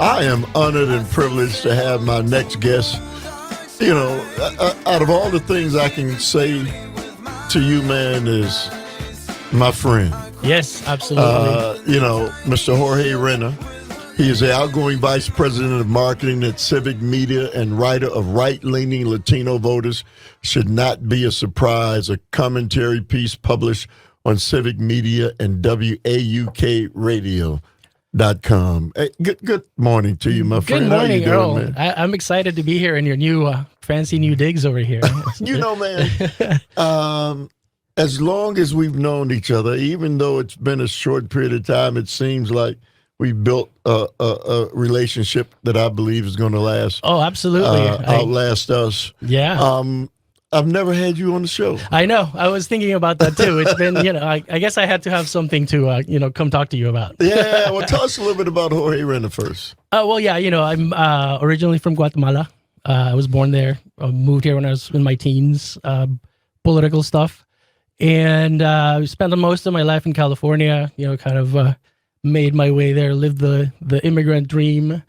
I am honored and privileged to have my next guest. You know, out of all the things I can say to you, man, is my friend. Yes, absolutely. You know, Mr. Jorge Reyna. He is the outgoing vice president of marketing at Civic Media and writer of Right-Leaning Latino Voters Should Not Be a Surprise, a commentary piece published on Civic Media and WAUKRadio.com. Hey, good morning to you, my friend. Good morning, How you Earl. doing, man? I'm excited to be here in your new fancy new digs over here. You know, man, as long as we've known each other, even though it's been a short period of time, it seems like we built a relationship that I believe is going to last. Oh, absolutely. Outlast us. Yeah. I've never had you on the show. I know. I was thinking about that too. It's been, I guess I had to have something to, come talk to you about. Yeah. Well, tell us a little bit about Jorge Reyna first. Well, yeah, I'm originally from Guatemala. I was born there, moved here when I was in my teens, political stuff. And spent most of my life in California, kind of made my way there, lived the immigrant dream.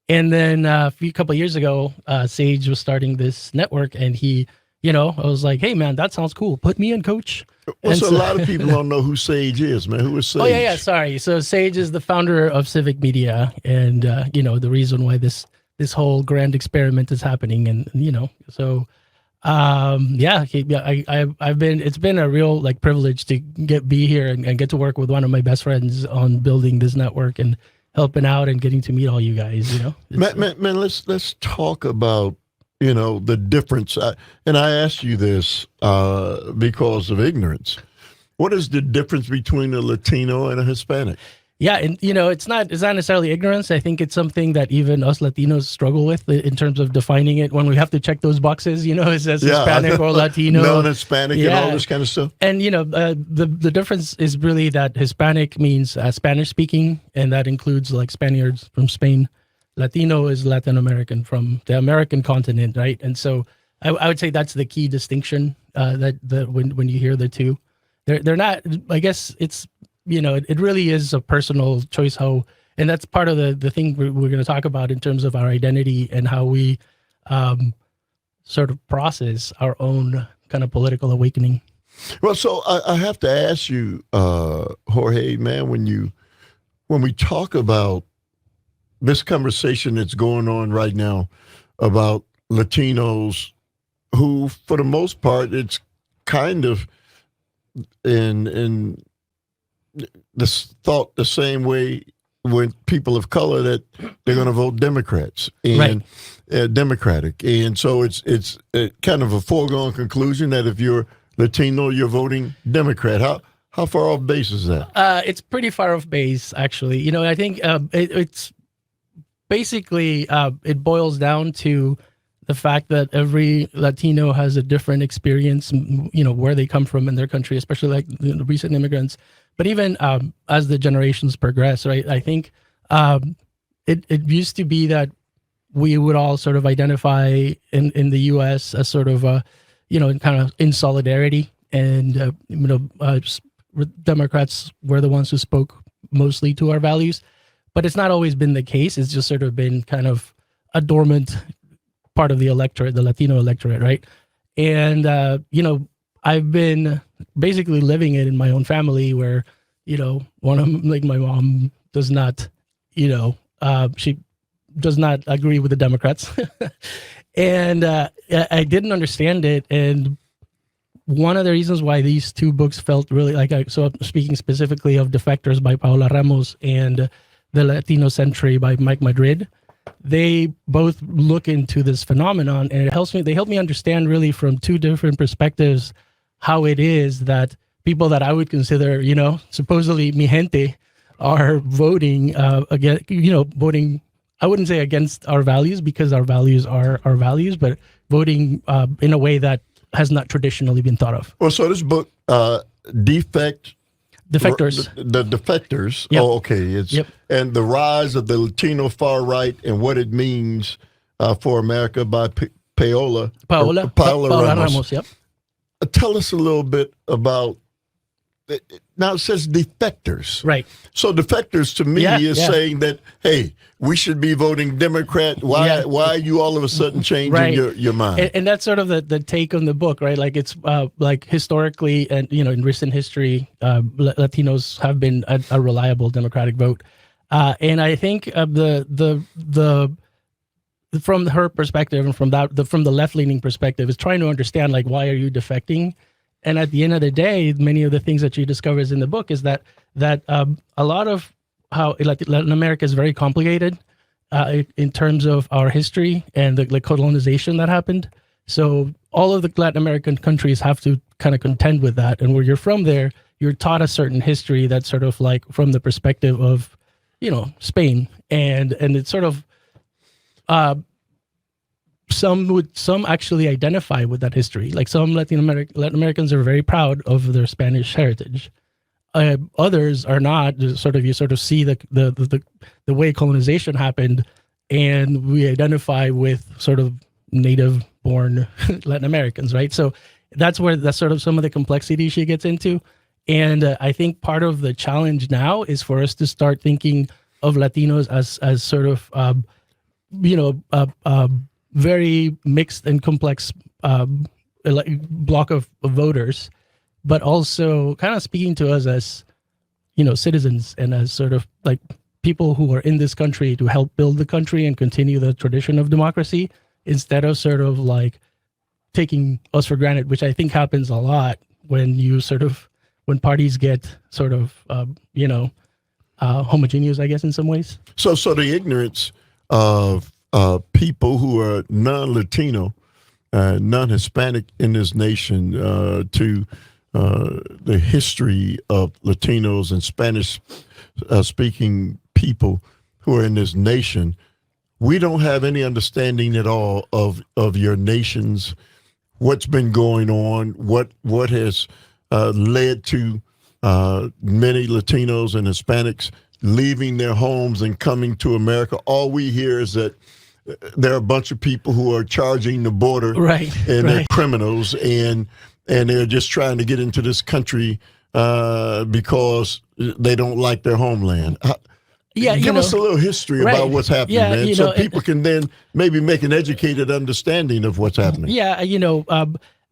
And then a couple of years ago, Sage was starting this network, and he, I was like, hey, man, that sounds cool. Put me in, coach. Well, so a lot of people don't know who Sage is, man. Who is Sage? Oh, yeah, sorry. So Sage is the founder of Civic Media, and, the reason why this whole grand experiment is happening. And, so... it's been a real privilege to be here and get to work with one of my best friends on building this network and helping out and getting to meet all you guys, Man, let's talk about, the difference. And I asked you this because of ignorance. What is the difference between a Latino and a Hispanic? Yeah, and it's not necessarily ignorance. I think it's something that even us Latinos struggle with in terms of defining it when we have to check those boxes. It says Hispanic or Latino, non-Hispanic, and all this kind of stuff. And the difference is really that Hispanic means Spanish speaking, and that includes like Spaniards from Spain. Latino is Latin American from the American continent, right? And so I would say that's the key distinction that when you hear the two, they're not. I guess it's. It really is a personal choice and that's part of the thing we're going to talk about in terms of our identity and how we sort of process our own kind of political awakening. Well, so I have to ask you, Jorge, man, when we talk about this conversation that's going on right now about Latinos who, for the most part, it's kind of in this thought the same way with people of color that they're going to vote Democrats and Democratic, and so it's kind of a foregone conclusion that if you're Latino, you're voting Democrat. How far off base is that? It's pretty far off base, actually. I think it's basically it boils down to the fact that every Latino has a different experience, where they come from in their country, especially like the recent immigrants. But even as the generations progress, right, I think it used to be that we would all sort of identify in the U.S. as sort of, kind of in solidarity. And, Democrats were the ones who spoke mostly to our values. But it's not always been the case. It's just sort of been kind of a dormant part of the electorate, the Latino electorate, right? And, I've been basically living it in my own family where, one of my mom does not, she does not agree with the Democrats. And I didn't understand it. And one of the reasons why these two books felt really so I'm speaking specifically of Defectors by Paola Ramos and The Latino Century by Mike Madrid, they both look into this phenomenon, and they help me understand really from two different perspectives how it is that people that I would consider, supposedly mi gente, are voting voting, I wouldn't say against our values because our values are our values, but voting in a way that has not traditionally been thought of. Well, so this book, Defectors. The Defectors. Yep. Oh, okay. And the rise of the Latino far right and what it means for America by Paola Ramos. Ramos. Yep. Tell us a little bit about now it says defectors. Right. So defectors to me is saying that, hey, we should be voting Democrat. Why are you all of a sudden changing your mind? And that's sort of the take on the book, right? Like it's like historically and, in recent history, Latinos have been a reliable Democratic vote. And I think from her perspective and from the left-leaning perspective is trying to understand, like, why are you defecting? And at the end of the day, many of the things that she discovers in the book is that a lot of how Latin America is very complicated in terms of our history and the colonization that happened. So all of the Latin American countries have to kind of contend with that. And where you're from there, you're taught a certain history that's sort of like from the perspective of, Spain. And it's sort of, some actually identify with that history. Like some Latin Americans are very proud of their Spanish heritage. Others are not. You sort of see the way colonization happened, and we identify with sort of native-born Latin Americans, right? So that's sort of some of the complexity she gets into. And I think part of the challenge now is for us to start thinking of Latinos as sort of very mixed and complex block of voters, but also kind of speaking to us as, citizens and as sort of like people who are in this country to help build the country and continue the tradition of democracy, instead of sort of like taking us for granted, which I think happens a lot when parties get sort of, homogeneous, I guess, in some ways. So the ignorance of people who are non-Latino, non-Hispanic in this nation to the history of Latinos and Spanish-speaking people who are in this nation, we don't have any understanding at all of your nations, what's been going on, what has led to many Latinos and Hispanics leaving their homes and coming to America. All we hear is that there are a bunch of people who are charging the border, and they're criminals, and they're just trying to get into this country because they don't like their homeland. Give us a little history about what's happening, man, so people can then maybe make an educated understanding of what's happening.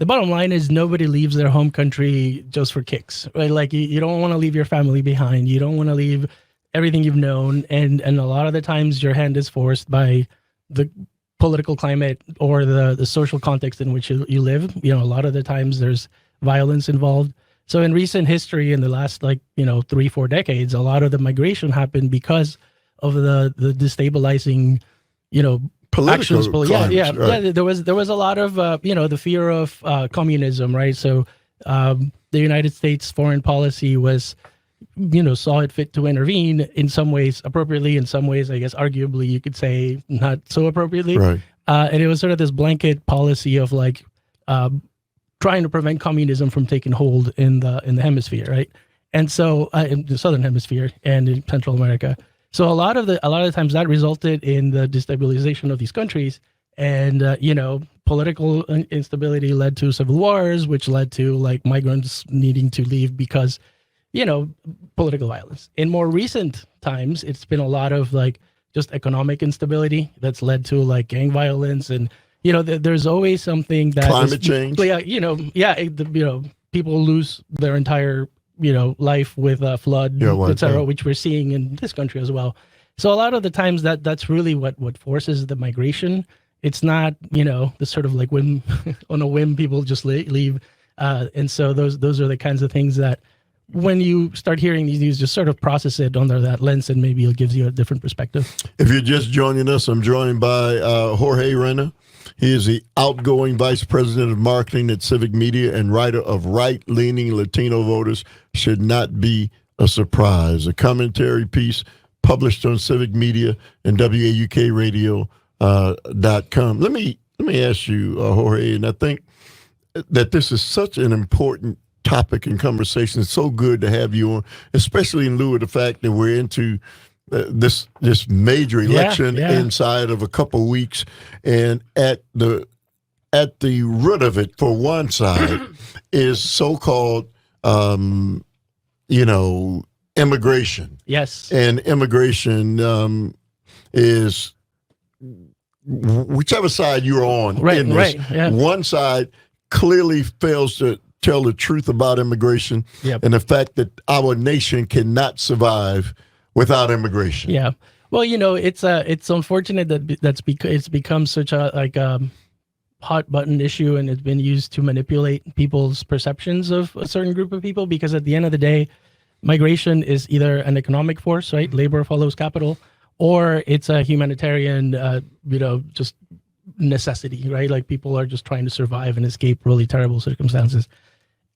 The bottom line is nobody leaves their home country just for kicks, right? Like you don't want to leave your family behind. You don't want to leave everything you've known. And a lot of the times your hand is forced by the political climate or the social context in which you live. A lot of the times there's violence involved. So in recent history, in the last 3-4 decades, a lot of the migration happened because of the destabilizing, political actions. Right. There was a lot of the fear of communism, right? So the United States foreign policy was, saw it fit to intervene in some ways appropriately, in some ways, I guess, arguably, you could say not so appropriately. Right. And it was sort of this blanket policy of trying to prevent communism from taking hold in the hemisphere, right? And so in the southern hemisphere and in Central America. So a lot of the times that resulted in the destabilization of these countries, and political instability led to civil wars, which led to migrants needing to leave because political violence. In more recent times, it's been a lot of just economic instability that's led to gang violence, and there's always something that climate change. People lose their entire life with a flood, etc., which we're seeing in this country as well. So a lot of the times that's really what forces the migration. It's not the sort of whim on a whim people just leave, and so those are the kinds of things that when you start hearing these news, just sort of process it under that lens, and maybe it gives you a different perspective. If you're just joining us, I'm joined by Jorge Reyna. He is the outgoing vice president of marketing at Civic Media and writer of Right-Leaning Latino Voters Should Not Be a Surprise, a commentary piece published on Civic Media and WAUKradio.com. Let me ask you, Jorge, and I think that this is such an important topic and conversation. It's so good to have you on, especially in lieu of the fact that we're into this major election inside of a couple weeks, and at the root of it, for one side, is so-called immigration. Yes. And immigration is whichever side you're on in this. Right. Yeah. One side clearly fails to tell the truth about immigration Yep. and the fact that our nation cannot survive without immigration. Yeah. Well, it's unfortunate that it's become such a hot button issue, and it's been used to manipulate people's perceptions of a certain group of people, because at the end of the day, migration is either an economic force, right? Labor follows capital, or it's a humanitarian, just necessity, right? Like people are just trying to survive and escape really terrible circumstances.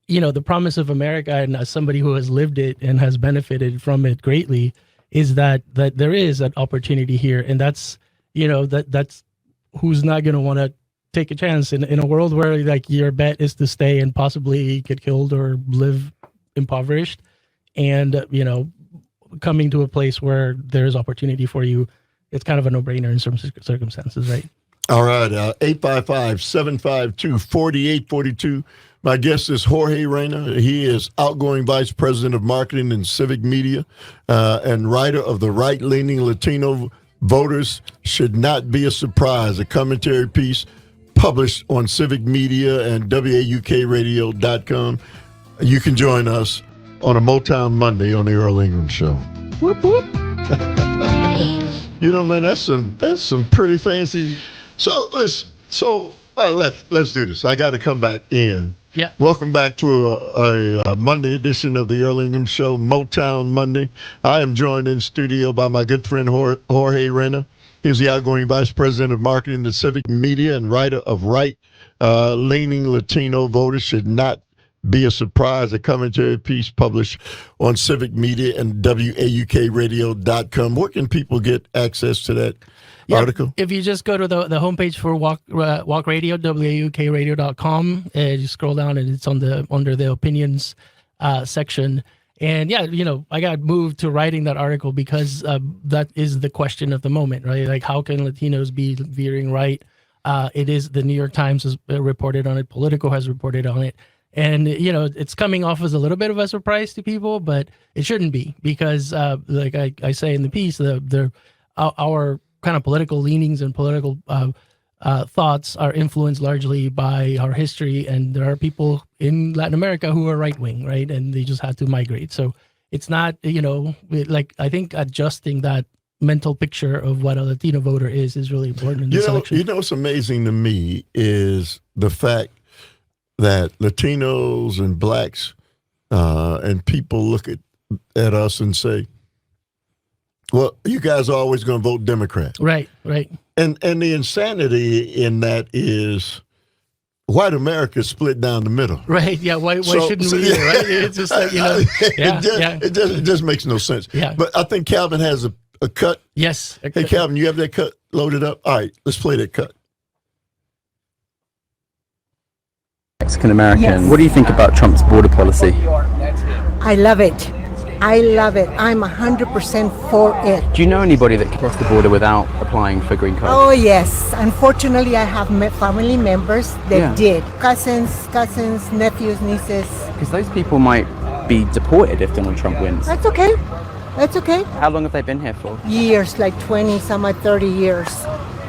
The promise of America, and as somebody who has lived it and has benefited from it greatly, is that there is an opportunity here, and that's that's who's not going to want to take a chance in a world where like your bet is to stay and possibly get killed or live impoverished, and coming to a place where there's opportunity for you. It's kind of a no-brainer in some circumstances, right? All right, 855-752-4842. My guest is Jorge Reyna. He is outgoing Vice President of Marketing and Civic Media and writer of The Right-Leaning Latino Voters Should Not Be a Surprise, a commentary piece published on Civic Media and WAUKRadio.com. You can join us on a Motown Monday on the Earl Ingram Show. Whoop, whoop. Man, that's some pretty fancy. So let's do this. I got to come back in. Yeah. Welcome back to a Monday edition of the Earl Ingram Show, Motown Monday. I am joined in studio by my good friend Jorge Reyna. He's the outgoing Vice President of Marketing and Civic Media and writer of Right-Leaning Latino Voters Should Not Be a Surprise, a commentary piece published on Civic Media and WAUKRadio.com. Where can people get access to that article? If you just go to the homepage for Walk Radio, WAUKRadio.com, and you scroll down and it's under the opinions section. And I got moved to writing that article because that is the question of the moment, right? Like, how can Latinos be veering right? It is the New York Times has reported on it. Politico has reported on it. And, it's coming off as a little bit of a surprise to people, but it shouldn't be, because like I say in the piece, our kind of political leanings and political thoughts are influenced largely by our history. And there are people in Latin America who are right-wing, right? And they just had to migrate. So it's not, I think adjusting that mental picture of what a Latino voter is really important in this election. What's amazing to me is the fact that Latinos and blacks and people look at us and say, well, you guys are always going to vote Democrat. Right. And the insanity in that is white America is split down the middle. Right, yeah, why shouldn't we either, right? It's just like, it just makes no sense. Yeah. But I think Calvin has a cut. Yes. Hey, Calvin, you have that cut loaded up? All right, let's play that cut. Mexican American. Yes. What do you think about Trump's border policy? I love it. I'm 100% for it. Do you know anybody that can cross the border without applying for green card? Oh, yes. Unfortunately, I have family members that did. Cousins, nephews, nieces. Because those people might be deported if Donald Trump wins. That's okay. How long have they been here for? Years, like 20, some like 30 years.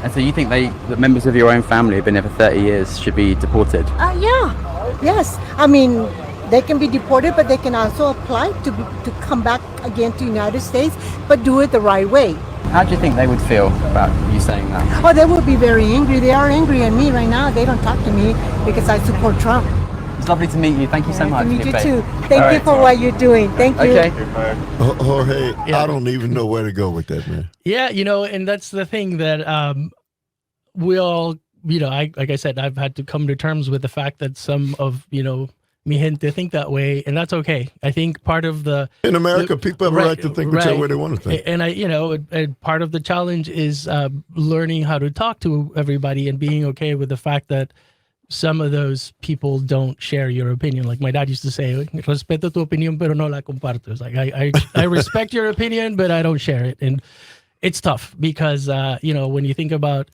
And so you think that members of your own family who've been here for 30 years should be deported? Yeah. Yes. I mean, they can be deported, but they can also apply to come back again to the United States, but do it the right way. How do you think they would feel about you saying that? Oh, they would be very angry. They are angry at me right now. They don't talk to me because I support Trump. It's lovely to meet you. Thank you so much. Nice to meet you too. Thank you for what you're doing. Thank you. Okay. Jorge, I don't even know where to go with that, man. Yeah, and that's the thing that we all, like I said, I've had to come to terms with the fact that some of, mi gente think that way, and that's okay. I think part of in America, people have a right to think whichever way they want to think. And and part of the challenge is learning how to talk to everybody and being okay with the fact that some of those people don't share your opinion. Like my dad used to say, respeto tu opinión, pero no la comparto. It's like, I respect your opinion, but I don't share it. And it's tough because, when you think about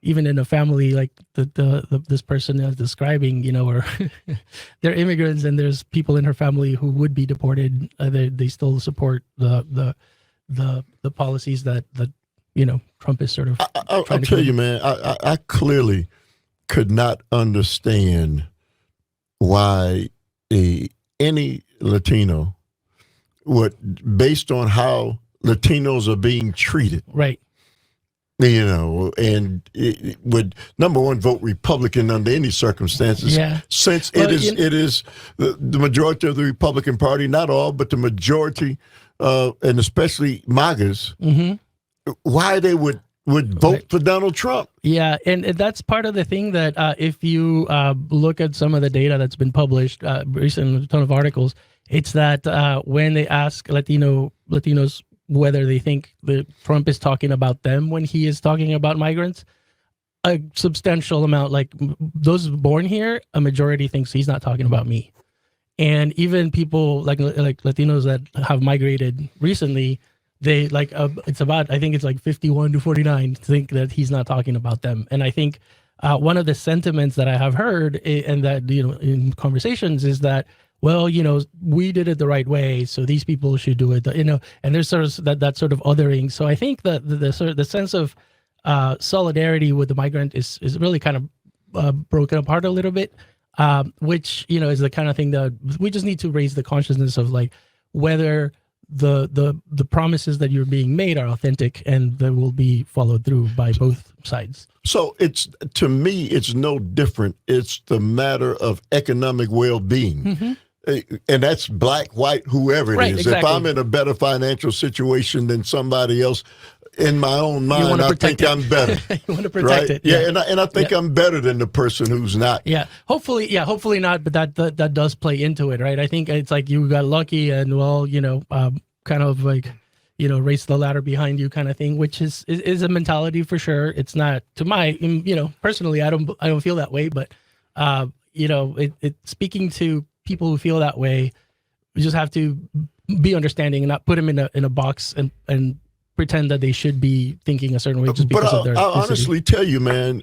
even in a family like this person is describing, or they're immigrants and there's people in her family who would be deported. They still support the policies that Trump is sort of. I'll tell you, man. I clearly could not understand why any Latino would, based on how Latinos are being treated, right? And it would, number one, vote Republican under any circumstances. Yeah. Since it is the majority of the Republican Party, not all, but the majority, and especially MAGAs, why they would vote for Donald Trump. Yeah, and that's part of the thing that if you look at some of the data that's been published recently, a ton of articles, it's that when they ask Latinos whether they think that Trump is talking about them when he is talking about migrants, a substantial amount, like those born here, a majority thinks he's not talking about me. And even people like Latinos that have migrated recently, they it's about, I think it's like 51 to 49 think that he's not talking about them. And I think one of the sentiments that I have heard and that, in conversations is that, well, we did it the right way, so these people should do it, and there's sort of that sort of othering. So I think that the sense of solidarity with the migrant is really kind of broken apart a little bit, which, is the kind of thing that we just need to raise the consciousness of, like, whether the promises that you're being made are authentic and they will be followed through by both sides. So to me, it's no different. It's the matter of economic well-being. And that's black, white, whoever it is. Exactly. If I'm in a better financial situation than somebody else, in my own mind, I think I'm better. You want to protect it. Yeah, and I think I'm better than the person who's not. Yeah, hopefully not, but that does play into it, right? I think it's like you got lucky and, well, kind of like, race the ladder behind you kind of thing, which is a mentality for sure. It's not, to my, personally, I don't feel that way, but, speaking to people who feel that way, we just have to be understanding and not put them in a box and pretend that they should be thinking a certain way just because of their I'll honestly tell you, man,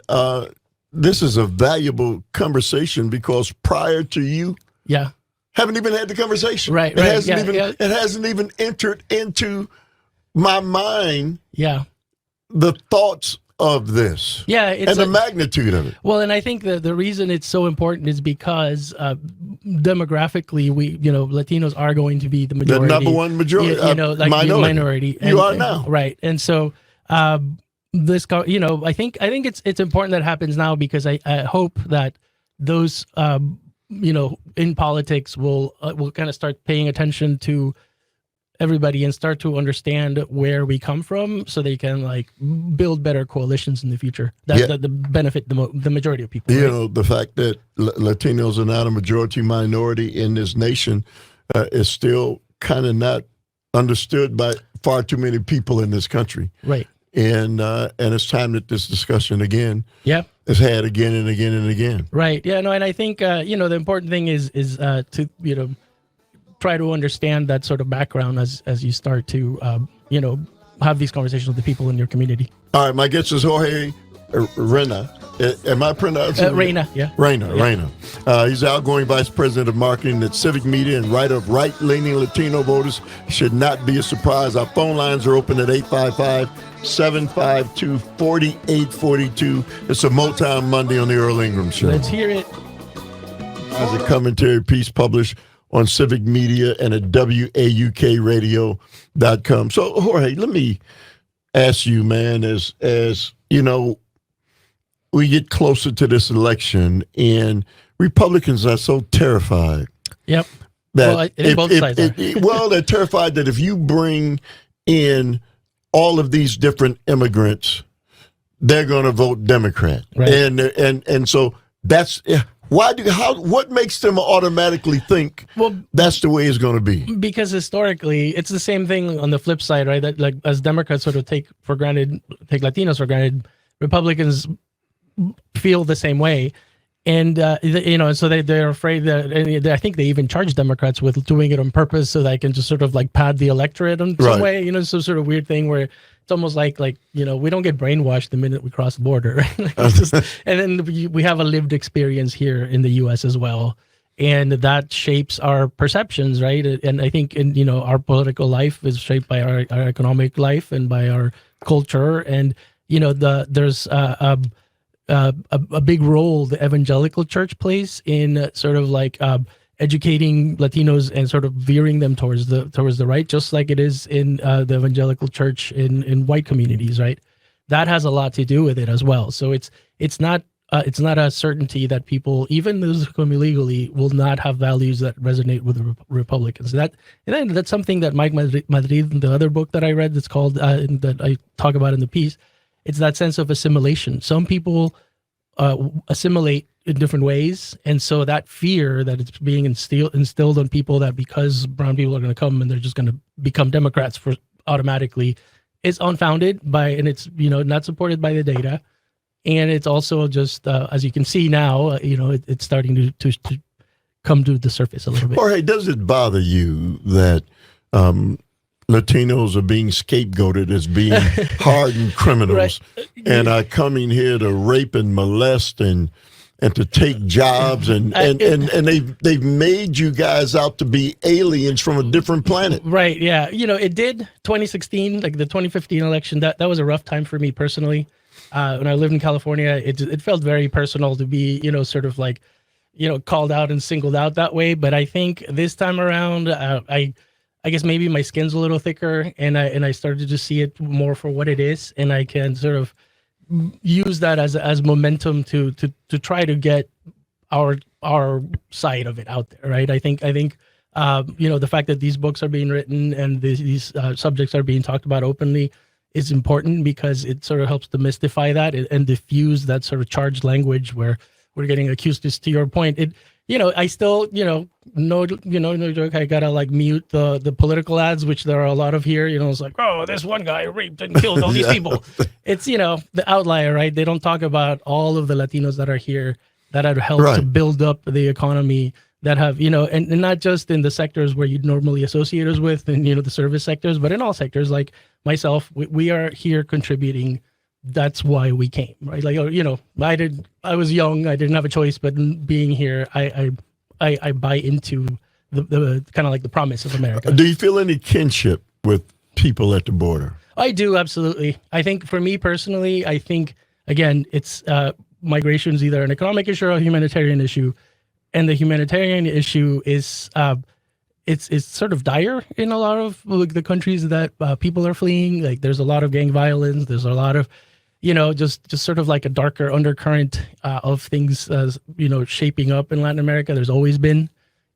this is a valuable conversation because prior to you, haven't even had the conversation. Right. It hasn't even entered into my mind. Yeah. The thoughts of this. Yeah. And the magnitude of it. Well, and I think the reason it's so important is because demographically, Latinos are going to be the majority. The number one majority. Minority. You are now. Right. And so I think it's important that it happens now because I hope that those, in politics will kind of start paying attention to everybody and start to understand where we come from so they can build better coalitions in the future that benefit the majority of people. Right? The fact that Latinos are not a majority minority in this nation is still kind of not understood by far too many people in this country. Right. And it's time that this discussion again is had again and again and again. Right. Yeah. No. And I think the important thing is to try to understand that sort of background as you start to have these conversations with the people in your community. All right. My guest is Jorge Reyna. Am I pronouncing it? Reyna? Yeah. Reyna. He's the outgoing vice president of marketing at Civic Media and writer of Right-Leaning Latino Voters Should Not Be a Surprise. Our phone lines are open at 855-752-4842. It's a Motown Monday on the Earl Ingram Show. Let's hear it. As a commentary piece published on Civic Media and at WAUKradio.com. So, Jorge, let me ask you, man, as we get closer to this election and Republicans are so terrified. Yep. That both sides are. They're terrified that if you bring in all of these different immigrants, they're going to vote Democrat. Right. And so that's what makes them automatically think that's the way it's going to be? Because historically, it's the same thing on the flip side, right? That as Democrats sort of take Latinos for granted, Republicans feel the same way. And so they're afraid that, and I think they even charge Democrats with doing it on purpose so they can just sort of like pad the electorate in some way. Some sort of weird thing where it's almost like we don't get brainwashed the minute we cross the border, right? And then we have a lived experience here in the U.S. as well, and that shapes our perceptions, right? And I think our political life is shaped by our economic life and by our culture, and there's a big role the evangelical church plays in sort of like educating Latinos and sort of veering them towards the right, just like it is in the evangelical church in white communities, right? That has a lot to do with it as well. So it's not a certainty that people, even those who come illegally, will not have values that resonate with the Republicans. And that's something that Mike Madrid, the other book that I read, that's called that I talk about in the piece. It's that sense of assimilation. Some people assimilate in different ways, and so that fear that it's being instilled on people that because brown people are going to come and they're just going to become Democrats automatically is unfounded and it's not supported by the data, and it's also just as you can see now, it's starting to come to the surface a little bit. Jorge, does it bother you that Latinos are being scapegoated as being hardened criminals and are coming here to rape and molest and to take jobs and they've made you guys out to be aliens from a different planet. Right. Yeah. It did 2016, like the 2015 election. That was a rough time for me personally. When I lived in California, it felt very personal to be, sort of like, called out and singled out that way. But I think this time around, I guess maybe my skin's a little thicker, and I started to see it more for what it is, and I can sort of use that as momentum to try to get our side of it out there, right? I think the fact that these books are being written and these subjects are being talked about openly is important because it sort of helps demystify that and diffuse that sort of charged language where we're getting accused. To your point, I still, no joke, I gotta like mute the political ads, which there are a lot of here. It's like, oh, this one guy raped and killed all these people. It's, the outlier, right? They don't talk about all of the Latinos that are here that have helped to build up the economy, that have, and not just in the sectors where you'd normally associate us with, and, the service sectors, but in all sectors. Like myself, we are here contributing. That's why we came, right? Like, I was young, I didn't have a choice, but being here, I buy into the kind of like the promise of America. Do you feel any kinship with people at the border? I do, absolutely. I think for me personally, again, it's migration is either an economic issue or a humanitarian issue, and the humanitarian issue is it's sort of dire in a lot of the countries that people are fleeing. Like there's a lot of gang violence. There's a lot of, just sort of like a darker undercurrent of things, shaping up in Latin America. There's always been,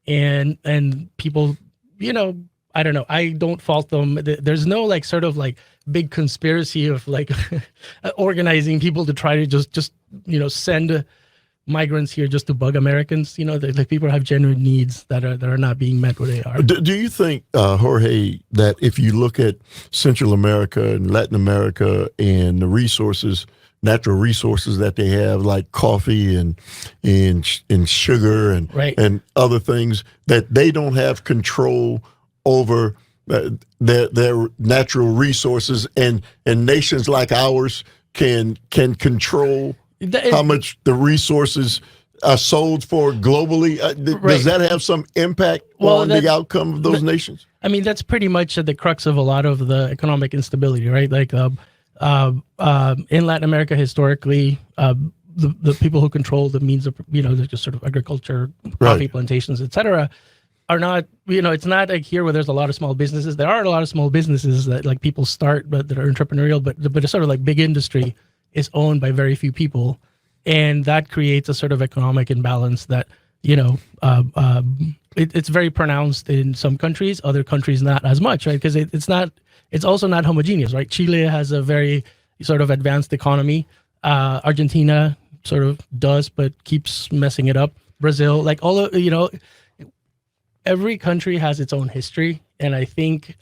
and people, I don't know. I don't fault them. There's no like sort of like big conspiracy of like organizing people to try to just send migrants here just to bug Americans. The people have genuine needs that are not being met where they are. Do you think, Jorge, that if you look at Central America and Latin America and the natural resources that they have, like coffee and sugar and other things, that they don't have control over their natural resources, and nations like ours can control how much the resources are sold for globally? Does that have some impact on the outcome of those nations? I mean, that's pretty much at the crux of a lot of the economic instability, right? Like in Latin America, historically, the people who control the means of, just sort of agriculture, coffee plantations, et cetera, are not, it's not like here where there's a lot of small businesses. There are a lot of small businesses that like people start, but that are entrepreneurial, but it's sort of like big industry is owned by very few people, and that creates a sort of economic imbalance that it's very pronounced in some countries, other countries not as much, right? Because it's also not homogeneous, right? Chile has a very sort of advanced economy. Argentina sort of does, but keeps messing it up. Brazil, like all of every country has its own history, and I think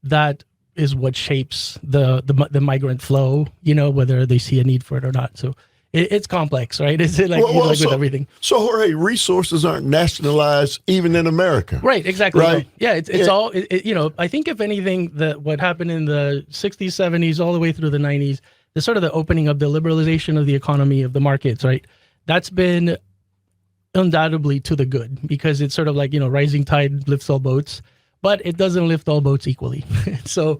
that is what shapes the migrant flow, whether they see a need for it or not. So it's complex, right? It's like, with everything. So, Jorge, resources aren't nationalized even in America. Right, exactly. Right? Yeah, it's all, I think if anything, what happened in the 60s, 70s, all the way through the 90s, the sort of the opening of the liberalization of the economy, of the markets, right? That's been undoubtedly to the good, because it's sort of like, rising tide lifts all boats, but it doesn't lift all boats equally. So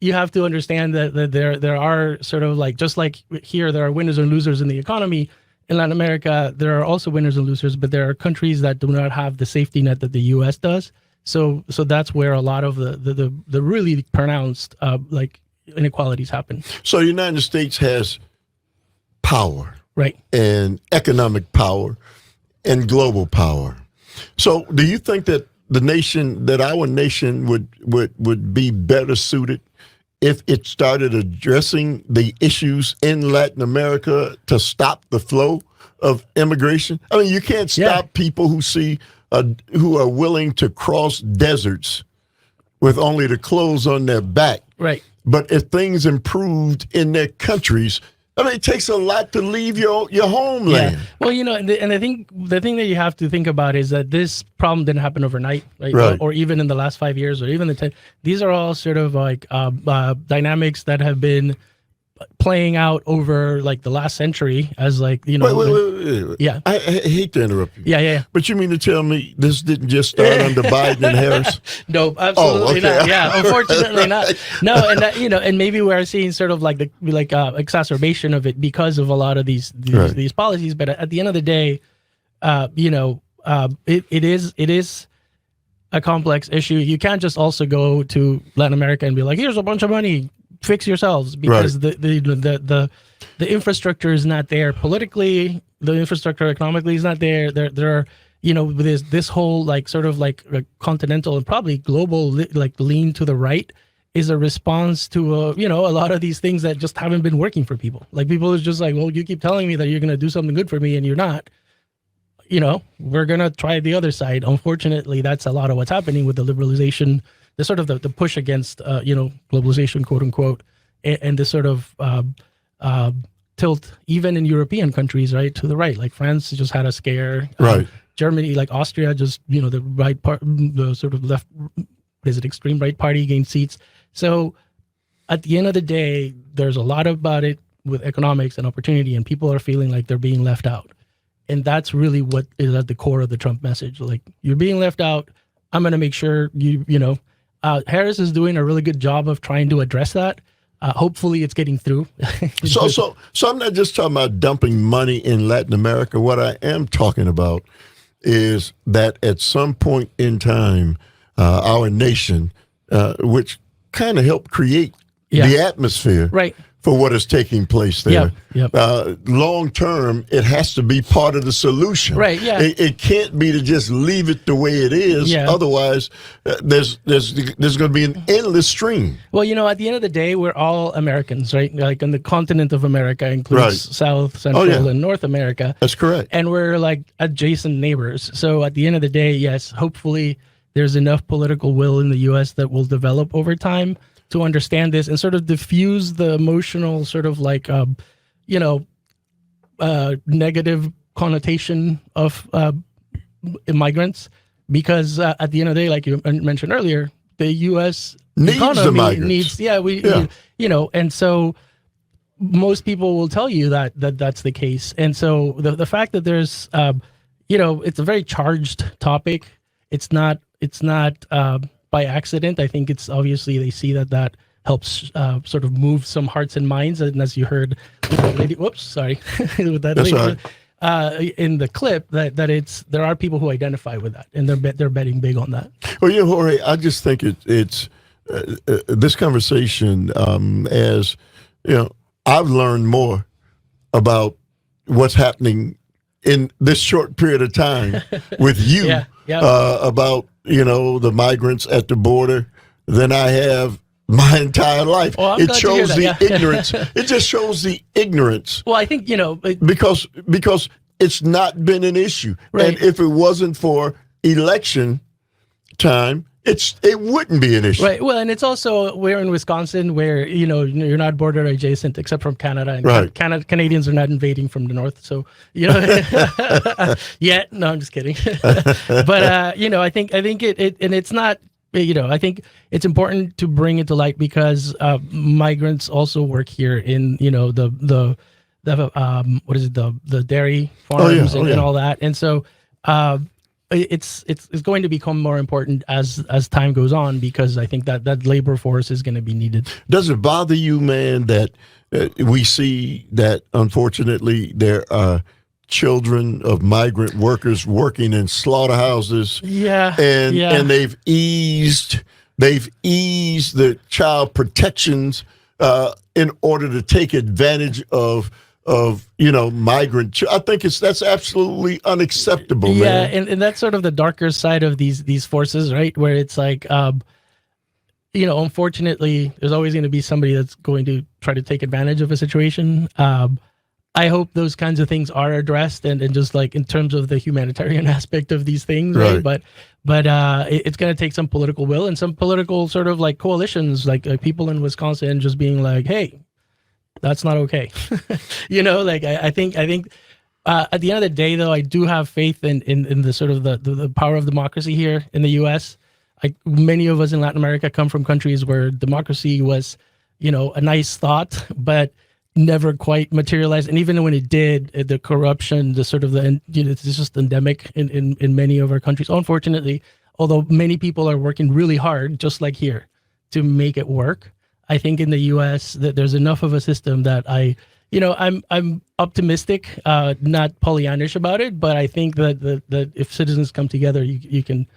you have to understand that there are sort of like, just like here, there are winners and losers in the economy. In Latin America, there are also winners and losers, but there are countries that do not have the safety net that the U.S. does. So that's where a lot of the really pronounced like inequalities happen. So the United States has power, right, and economic power and global power. So do you think that our nation would be better suited if it started addressing the issues in Latin America to stop the flow of immigration? I mean, you can't stop people who are willing to cross deserts with only the clothes on their back. Right. But if things improved in their countries, I mean, it takes a lot to leave your homeland. Yeah. Well, and I think the thing that you have to think about is that this problem didn't happen overnight, right? Or even in the last 5 years, or even the 10. These are all sort of like dynamics that have been playing out over like the last century as like, Wait. Yeah. I hate to interrupt you. Yeah. But you mean to tell me this didn't just start under Biden and Harris? No, absolutely not. Yeah, unfortunately not. No, and that, and maybe we're seeing sort of like the exacerbation of it because of a lot of these policies. But at the end of the day, it is a complex issue. You can't just also go to Latin America and be like, here's a bunch of money, fix yourselves, because the infrastructure is not there politically. The infrastructure economically is not there. There are there's this whole like sort of like a continental and probably global like lean to the right is a response to a lot of these things that just haven't been working for people. Like people is just like, well, you keep telling me that you're going to do something good for me and you're not. We're going to try the other side. Unfortunately, that's a lot of what's happening with the liberalization, the sort of the push against, globalization, quote unquote, and the sort of tilt, even in European countries, right, to the right. Like France just had a scare. Right. Germany, like Austria, just, the right part, the sort of left, extreme right party gained seats. So at the end of the day, there's a lot about it with economics and opportunity, and people are feeling like they're being left out. And that's really what is at the core of the Trump message. Like, you're being left out. I'm going to make sure Harris is doing a really good job of trying to address that. Hopefully it's getting through. So I'm not just talking about dumping money in Latin America. What I am talking about is that at some point in time, our nation, which kind of helped create the atmosphere for what is taking place there. Yep. Long term, it has to be part of the solution. Right. Yeah. It can't be to just leave it the way it is. Yeah. Otherwise, there's going to be an endless stream. Well, at the end of the day, we're all Americans, right? Like, on the continent of America includes South, Central, and North America. That's correct. And we're like adjacent neighbors. So at the end of the day, yes, hopefully there's enough political will in the U.S. that will develop over time to understand this and sort of diffuse the emotional sort of like, negative connotation of immigrants. Because at the end of the day, like you mentioned earlier, the U.S. needs the migrants. And so most people will tell you that that's the case. And so the fact that there's, it's a very charged topic. It's not by accident. I think it's obviously they see that helps sort of move some hearts and minds. And as you heard with that lady, with that lady in the clip, that there are people who identify with that, and they're betting big on that. Well, Jorge, I just think it's this conversation. As I've learned more about what's happening in this short period of time with you about the migrants at the border than I have my entire life. Well, it shows the ignorance. It just shows the ignorance. Well, I think because it's not been an issue, right. And if it wasn't for election time, it wouldn't be an issue. Right. Well, and it's also we're in Wisconsin where you're not border adjacent except from Canada, and Right. Canadians are not invading from the north. So yet. No, I'm just kidding. But I think it and it's not. I think it's important to bring it to light because migrants also work here in the what is it, the dairy farms and all that, and so it's going to become more important as time goes on because I think that labor force is going to be needed. Does it bother you, man, that we see that unfortunately there are children of migrant workers working in slaughterhouses? And they've eased the child protections in order to take advantage of migrant. I think that's absolutely unacceptable, man. Yeah, and that's sort of the darker side of these forces, right? Where it's like, unfortunately, there's always going to be somebody that's going to try to take advantage of a situation. I hope those kinds of things are addressed and just like in terms of the humanitarian aspect of these things, right? But it's going to take some political will and some political sort of like coalitions, like people in Wisconsin just being like, hey, that's not okay. I think at the end of the day, though, I do have faith in the sort of the power of democracy here in the U.S. Many of us in Latin America come from countries where democracy was, a nice thought, but never quite materialized. And even when it did, the corruption, the sort of it's just endemic in many of our countries. Unfortunately, although many people are working really hard, just like here, to make it work. I think in the U.S. that there's enough of a system that I'm optimistic, not Pollyannish about it, but I think that if citizens come together, you can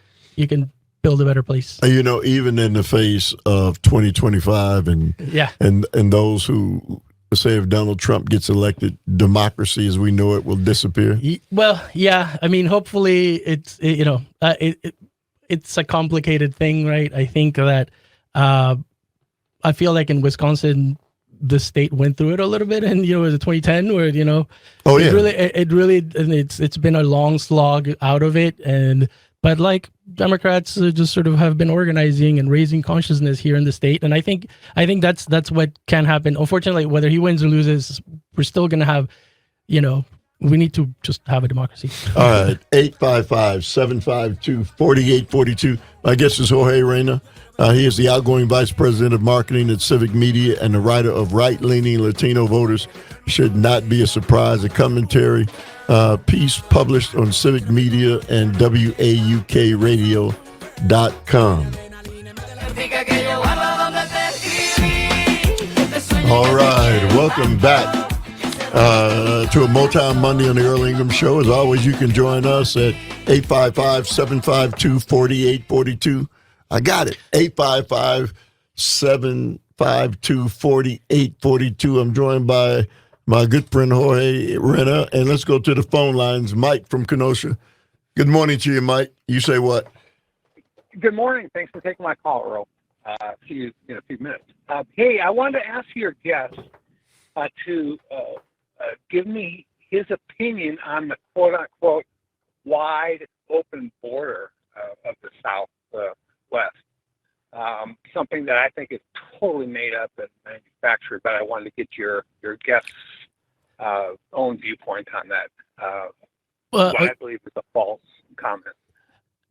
build a better place. Even in the face of 2025 and those who say if Donald Trump gets elected, democracy as we know it will disappear. Well, yeah. I mean, hopefully it's a complicated thing, right? I think that I feel like in Wisconsin, the state went through it a little bit, and was it 2010 where it's been a long slog out of it, but like Democrats just sort of have been organizing and raising consciousness here in the state, and I think that's what can happen. Unfortunately, whether he wins or loses, we're still going to have, we need to just have a democracy. All right, 855-752-4842. My guest is Jorge Reyna. He is the outgoing vice president of marketing at Civic Media and the writer of Right-Leaning Latino Voters Should Not Be a Surprise, a commentary piece published on Civic Media and WAUKradio.com. All right, welcome back to a Motown Monday on the Earl Ingram Show. As always, you can join us at 855-752-4842. I got it. 855-752-4842. I'm joined by my good friend Jorge Reyna, and let's go to the phone lines. Mike from Kenosha. Good morning to you, Mike. You say what? Good morning. Thanks for taking my call, Earl. See you in a few minutes. Hey, I wanted to ask your guest to give me his opinion on the quote-unquote wide open border of the Southwest. Something that I think is totally made up and manufactured, but I wanted to get your guest's own viewpoint on that. What I believe is a false comment.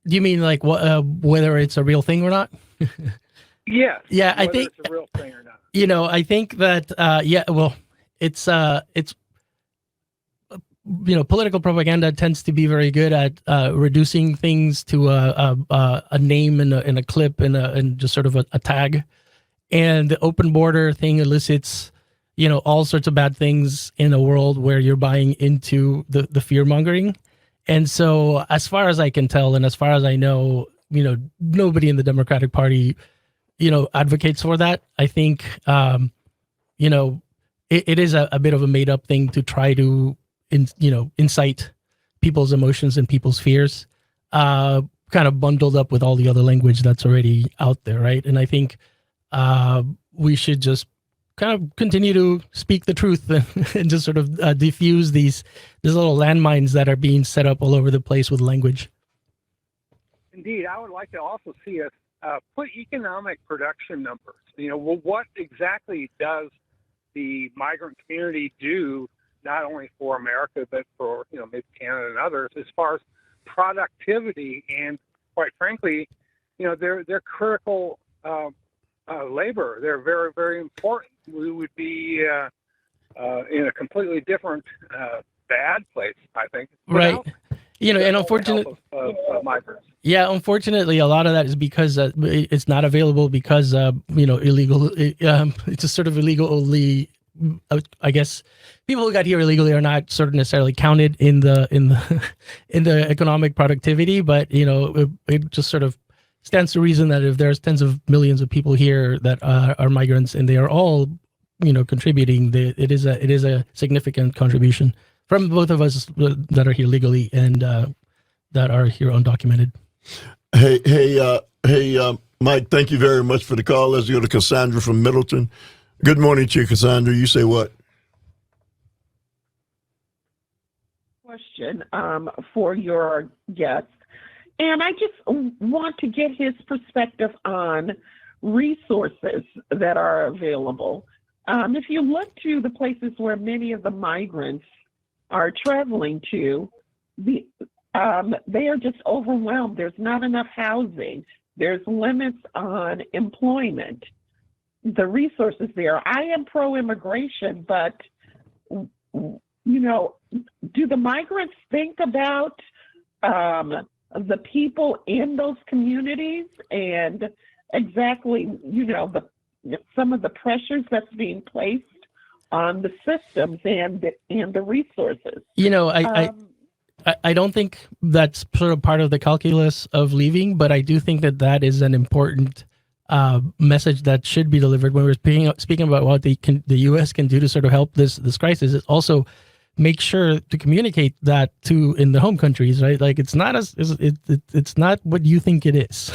Do you mean like whether it's a real thing or not? Yes. Yeah, I think it's a real thing or not. I think that it's political propaganda tends to be very good at reducing things to a name and a clip and just sort of a tag. And the open border thing elicits, all sorts of bad things in a world where you're buying into the fear mongering. And so as far as I can tell, and as far as I know, nobody in the Democratic Party, advocates for that. I think, it is a bit of a made up thing to try to, incite people's emotions and people's fears, kind of bundled up with all the other language that's already out there, right? And I think we should just kind of continue to speak the truth and just sort of diffuse these little landmines that are being set up all over the place with language. indeed, I would like to also see us put economic production numbers. Well, what exactly does the migrant community do, not only for America, but for, maybe Canada and others, as far as productivity and, quite frankly, they're critical labor. They're very, very important. We would be in a completely different bad place, I think. Right. And unfortunately, migrants. Yeah, unfortunately, a lot of that is because it's not available because illegal. It's a sort of illegally. I guess people who got here illegally are not sort of necessarily counted in the in the economic productivity, but it just sort of stands to reason that if there's tens of millions of people here that are migrants and they are all contributing, it is a significant contribution from both of us that are here legally and that are here undocumented. Hey, Mike, thank you very much for the call. Let's go to Cassandra from Middleton. Good morning to you, Cassandra. You say what? Question for your guest. And I just want to get his perspective on resources that are available. If you look to the places where many of the migrants are traveling to, they are just overwhelmed. There's not enough housing. There's limits on employment. The resources there. I am pro-immigration, but do the migrants think about the people in those communities and exactly some of the pressures that's being placed on the systems and the resources? I don't think that's sort of part of the calculus of leaving, but I do think that is an important message that should be delivered when we're speaking about what the U.S. can do to sort of help this crisis. Is also make sure to communicate that in the home countries, right? Like it's not it's not what you think it is,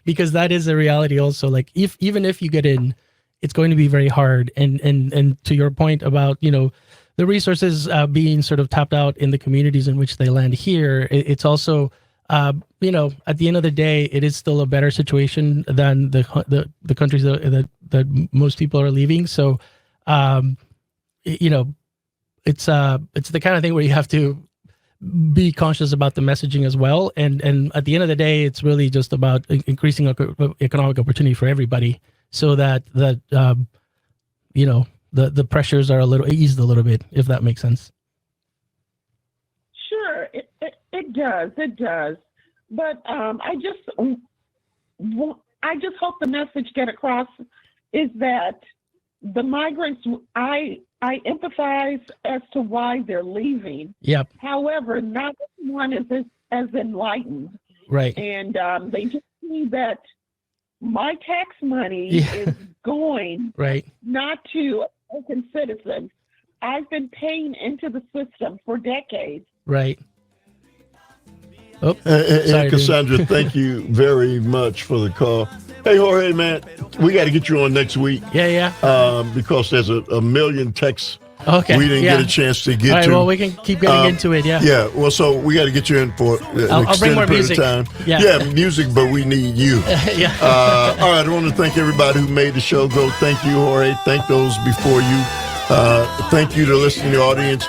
because that is a reality also. Like even if you get in, it's going to be very hard. And to your point about the resources being sort of tapped out in the communities in which they land here, it's also at the end of the day, it is still a better situation than the countries that most people are leaving. So, it's the kind of thing where you have to be conscious about the messaging as well. And at the end of the day, it's really just about increasing economic opportunity for everybody, so that the pressures are eased a little bit, if that makes sense. Sure, it does. But I just hope the message get across is that the migrants, I empathize as to why they're leaving. Yep. However, not everyone is as enlightened. Right. And they just see that my tax money is going right not to American citizens. I've been paying into the system for decades. Right. Oh, hey, Cassandra, thank you very much for the call. Hey, Jorge, man, we got to get you on next week. Yeah. Because there's a million texts we didn't get a chance to get All right, to. well, we can keep getting into it, yeah. Yeah, well, so we got to get you in for an extended period of time. Yeah, music, but we need you. Yeah. All right, I want to thank everybody who made the show go. Thank you, Jorge. Thank those before you. Thank you to the listening audience.